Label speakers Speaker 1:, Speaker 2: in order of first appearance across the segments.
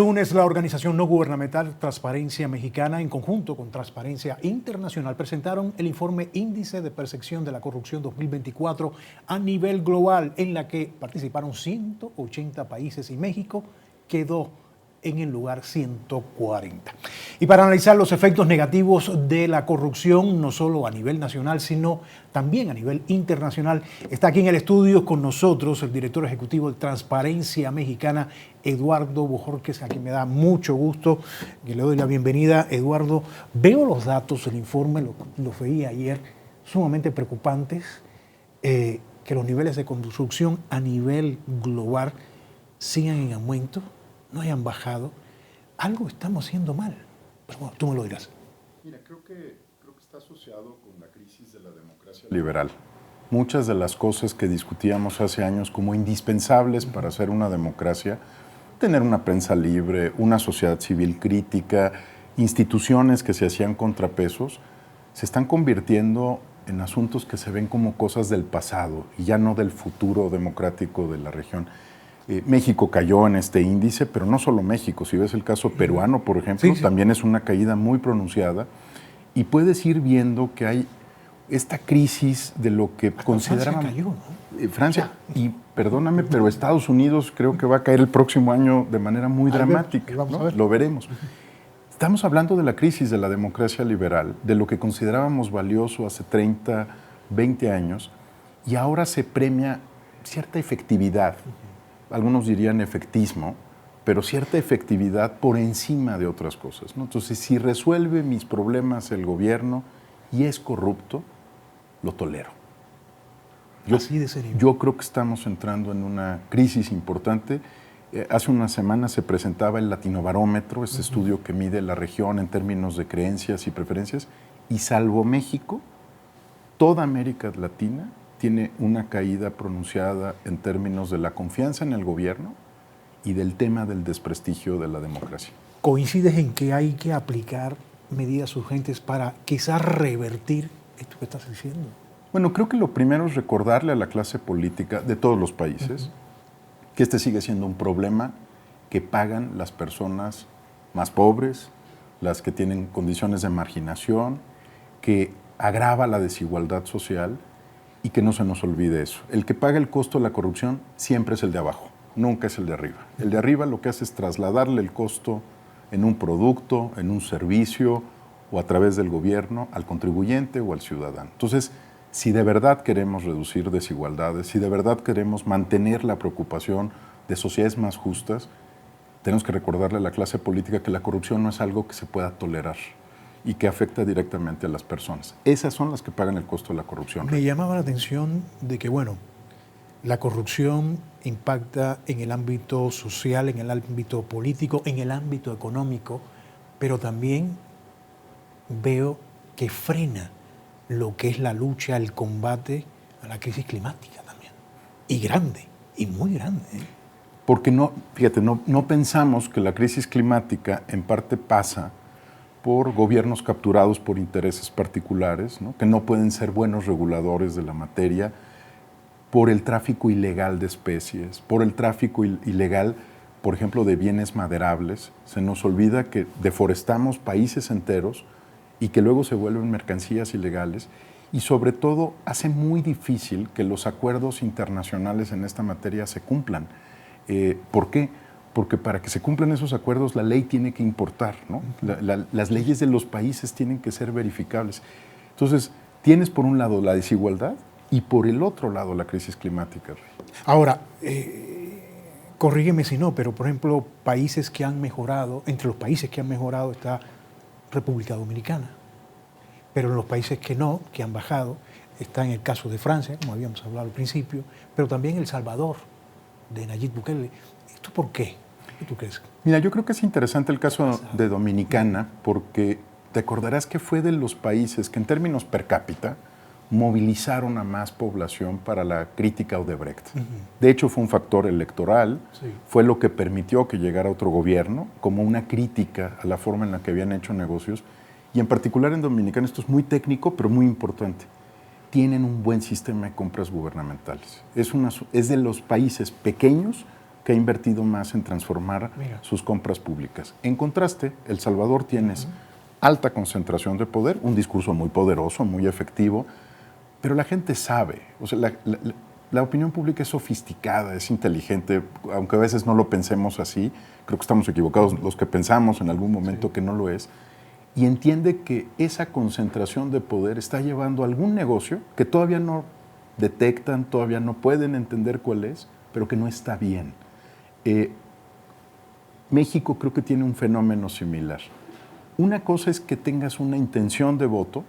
Speaker 1: lunes, la organización no gubernamental Transparencia Mexicana, en conjunto con Transparencia Internacional, presentaron el informe Índice de Percepción de la Corrupción 2024 a nivel global, en la que participaron 180 países y México quedó en el lugar 140. Y para analizar los efectos negativos de la corrupción, no solo a nivel nacional, sino también a nivel internacional, está aquí en el estudio con nosotros el director ejecutivo de Transparencia Mexicana, Eduardo Bojorquez, a quien me da mucho gusto que le doy la bienvenida. Eduardo, veo los datos, el informe, lo veía ayer, sumamente preocupantes, que los niveles de corrupción a nivel global sigan en aumento, no hayan bajado. Algo estamos haciendo mal. Pero bueno, tú me lo dirás.
Speaker 2: Mira, creo que está asociado con la crisis de la democracia liberal. Muchas de las cosas que discutíamos hace años como indispensables para ser una democracia, tener una prensa libre, una sociedad civil crítica, instituciones que se hacían contrapesos, se están convirtiendo en asuntos que se ven como cosas del pasado y ya no del futuro democrático de la región. México cayó en este índice, pero no solo México. Si ves el caso peruano, por ejemplo, también es una caída muy pronunciada. Y puedes ir viendo que hay esta crisis de lo que consideraban...
Speaker 1: Francia cayó, ¿no?
Speaker 2: Francia, y perdóname, pero Estados Unidos creo que va a caer el próximo año de manera muy dramática.
Speaker 1: Vamos
Speaker 2: ¿no?
Speaker 1: a ver.
Speaker 2: Lo veremos. Estamos hablando de la crisis de la democracia liberal, de lo que considerábamos valioso hace 30, 20 años, y ahora se premia cierta efectividad. Algunos dirían efectismo, pero cierta efectividad por encima de otras cosas, ¿no? Entonces, si resuelve mis problemas el gobierno y es corrupto, lo tolero.
Speaker 1: Así de serio.
Speaker 2: Yo creo que estamos entrando en una crisis importante. Hace unas semanas se presentaba el Latinobarómetro, este estudio que mide la región en términos de creencias y preferencias, y salvo México, toda América Latina tiene una caída pronunciada en términos de la confianza en el gobierno y del tema del desprestigio de la democracia.
Speaker 1: ¿Coincides en que hay que aplicar medidas urgentes para quizás revertir esto que estás diciendo?
Speaker 2: Bueno, creo que lo primero es recordarle a la clase política de todos los países que este sigue siendo un problema que pagan las personas más pobres, las que tienen condiciones de marginación, que agrava la desigualdad social. Y que no se nos olvide eso. El que paga el costo de la corrupción siempre es el de abajo, nunca es el de arriba. El de arriba lo que hace es trasladarle el costo en un producto, en un servicio o a través del gobierno al contribuyente o al ciudadano. Entonces, si de verdad queremos reducir desigualdades, si de verdad queremos mantener la preocupación de sociedades más justas, tenemos que recordarle a la clase política que la corrupción no es algo que se pueda tolerar y que afecta directamente a las personas. Esas son las que pagan el costo de la corrupción.
Speaker 1: Me llamaba la atención de que, bueno, la corrupción impacta en el ámbito social, en el ámbito político, en el ámbito económico, pero también veo que frena lo que es la lucha, el combate a la crisis climática también. Y grande, y muy grande.
Speaker 2: Porque no pensamos que la crisis climática en parte pasa por gobiernos capturados por intereses particulares, ¿no? Que no pueden ser buenos reguladores de la materia, por el tráfico ilegal de especies, por el tráfico ilegal, por ejemplo, de bienes maderables. Se nos olvida que deforestamos países enteros y que luego se vuelven mercancías ilegales, y sobre todo hace muy difícil que los acuerdos internacionales en esta materia se cumplan. ¿Por qué? Porque para que se cumplan esos acuerdos la ley tiene que importar, ¿no? Las leyes de los países tienen que ser verificables. Entonces, tienes por un lado la desigualdad y por el otro lado la crisis climática.
Speaker 1: Ahora, corrígeme si no, pero por ejemplo, países que han mejorado, entre los países que han mejorado está República Dominicana, pero en los países que no, que han bajado, está en el caso de Francia, como habíamos hablado al principio, pero también El Salvador, de Nayib Bukele. ¿Esto por qué? ¿Qué tú crees?
Speaker 2: Mira, yo creo que es interesante el caso de Dominicana, porque te acordarás que fue de los países que en términos per cápita movilizaron a más población para la crítica a Odebrecht. De hecho, fue un factor electoral, fue lo que permitió que llegara otro gobierno, como una crítica a la forma en la que habían hecho negocios. Y en particular en Dominicana, esto es muy técnico, pero muy importante. Tienen un buen sistema de compras gubernamentales. Es de los países pequeños que ha invertido más en transformar
Speaker 1: Mira.
Speaker 2: sus compras públicas. En contraste, El Salvador tienes alta concentración de poder, un discurso muy poderoso, muy efectivo, pero la gente sabe, o sea, la opinión pública es sofisticada, es inteligente, aunque a veces no lo pensemos así, creo que estamos equivocados los que pensamos en algún momento que no lo es, y entiende que esa concentración de poder está llevando a algún negocio que todavía no detectan, todavía no pueden entender cuál es, pero que no está bien. México creo que tiene un fenómeno similar. Una cosa es que tengas una intención de voto,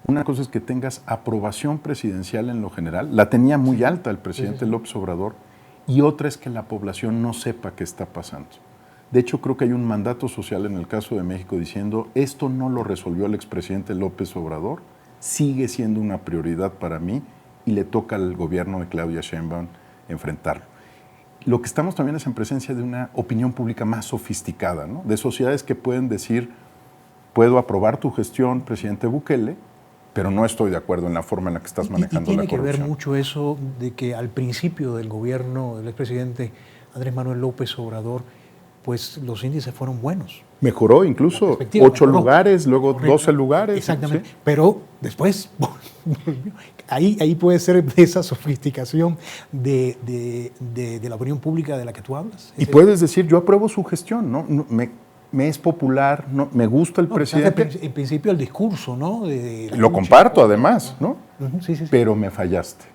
Speaker 2: una cosa es que tengas aprobación presidencial en lo general, la tenía muy alta el presidente López Obrador, y otra es que la población no sepa qué está pasando. De hecho, creo que hay un mandato social en el caso de México diciendo, esto no lo resolvió el expresidente López Obrador, sigue siendo una prioridad para mí y le toca al gobierno de Claudia Sheinbaum enfrentarlo. Lo que estamos también es en presencia de una opinión pública más sofisticada, ¿no? De sociedades que pueden decir, puedo aprobar tu gestión, presidente Bukele, pero no estoy de acuerdo en la forma en la que estás manejando la corrupción.
Speaker 1: Y tiene que ver mucho eso de que al principio del gobierno del expresidente Andrés Manuel López Obrador, pues los índices fueron buenos.
Speaker 2: Mejoró incluso 8 lugares, luego 12 lugares.
Speaker 1: Exactamente,
Speaker 2: ¿sí?
Speaker 1: pero después, ahí puede ser esa sofisticación de la opinión pública de la que tú hablas.
Speaker 2: Y puedes decir, yo apruebo su gestión, ¿no? Me es popular, no, me gusta el presidente.
Speaker 1: En principio el discurso, ¿no?
Speaker 2: Lo comparto además, ¿no?
Speaker 1: Sí.
Speaker 2: Pero me fallaste.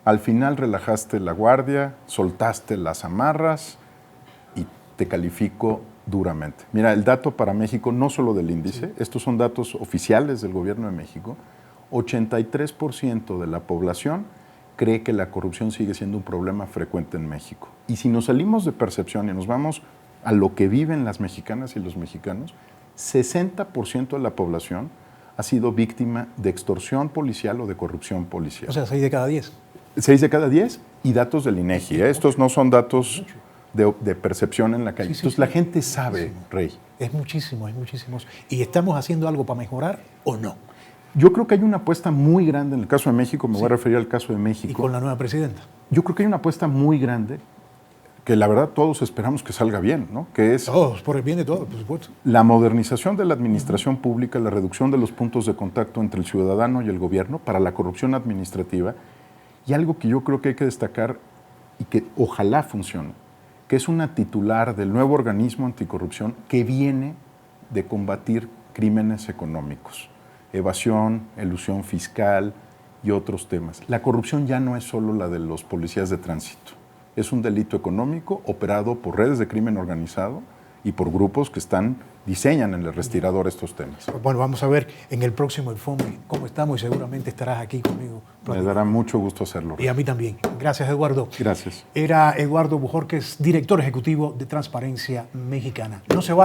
Speaker 2: Al final relajaste la guardia, soltaste las amarras y te califico duramente. Mira, el dato para México, no solo del índice, estos son datos oficiales del gobierno de México, 83% de la población cree que la corrupción sigue siendo un problema frecuente en México. Y si nos salimos de percepción y nos vamos a lo que viven las mexicanas y los mexicanos, 60% de la población ha sido víctima de extorsión policial o de corrupción policial.
Speaker 1: O sea, 6 de cada 10.
Speaker 2: 6 de cada 10 y datos del INEGI. Estos no son datos de percepción en la calle. Entonces la gente sabe, Rey.
Speaker 1: Es muchísimos. ¿Y estamos haciendo algo para mejorar o no?
Speaker 2: Yo creo que hay una apuesta muy grande en el caso de México, me voy a referir al caso de México.
Speaker 1: Y con la nueva presidenta.
Speaker 2: Yo creo que hay una apuesta muy grande que la verdad todos esperamos que salga bien, ¿no? Que es
Speaker 1: todos, por el bien de todos, por supuesto.
Speaker 2: La modernización de la administración pública, la reducción de los puntos de contacto entre el ciudadano y el gobierno para la corrupción administrativa, y algo que yo creo que hay que destacar y que ojalá funcione, que es una titular del nuevo organismo anticorrupción que viene de combatir crímenes económicos, evasión, elusión fiscal y otros temas. La corrupción ya no es solo la de los policías de tránsito. Es un delito económico operado por redes de crimen organizado y por grupos que diseñan en el respirador estos temas.
Speaker 1: Bueno, vamos a ver en el próximo Informe cómo estamos y seguramente estarás aquí conmigo.
Speaker 2: Me dará mucho gusto hacerlo.
Speaker 1: Y a mí también. Gracias, Eduardo.
Speaker 2: Gracias.
Speaker 1: Era Eduardo Bojórquez, director ejecutivo de Transparencia Mexicana. No se vaya.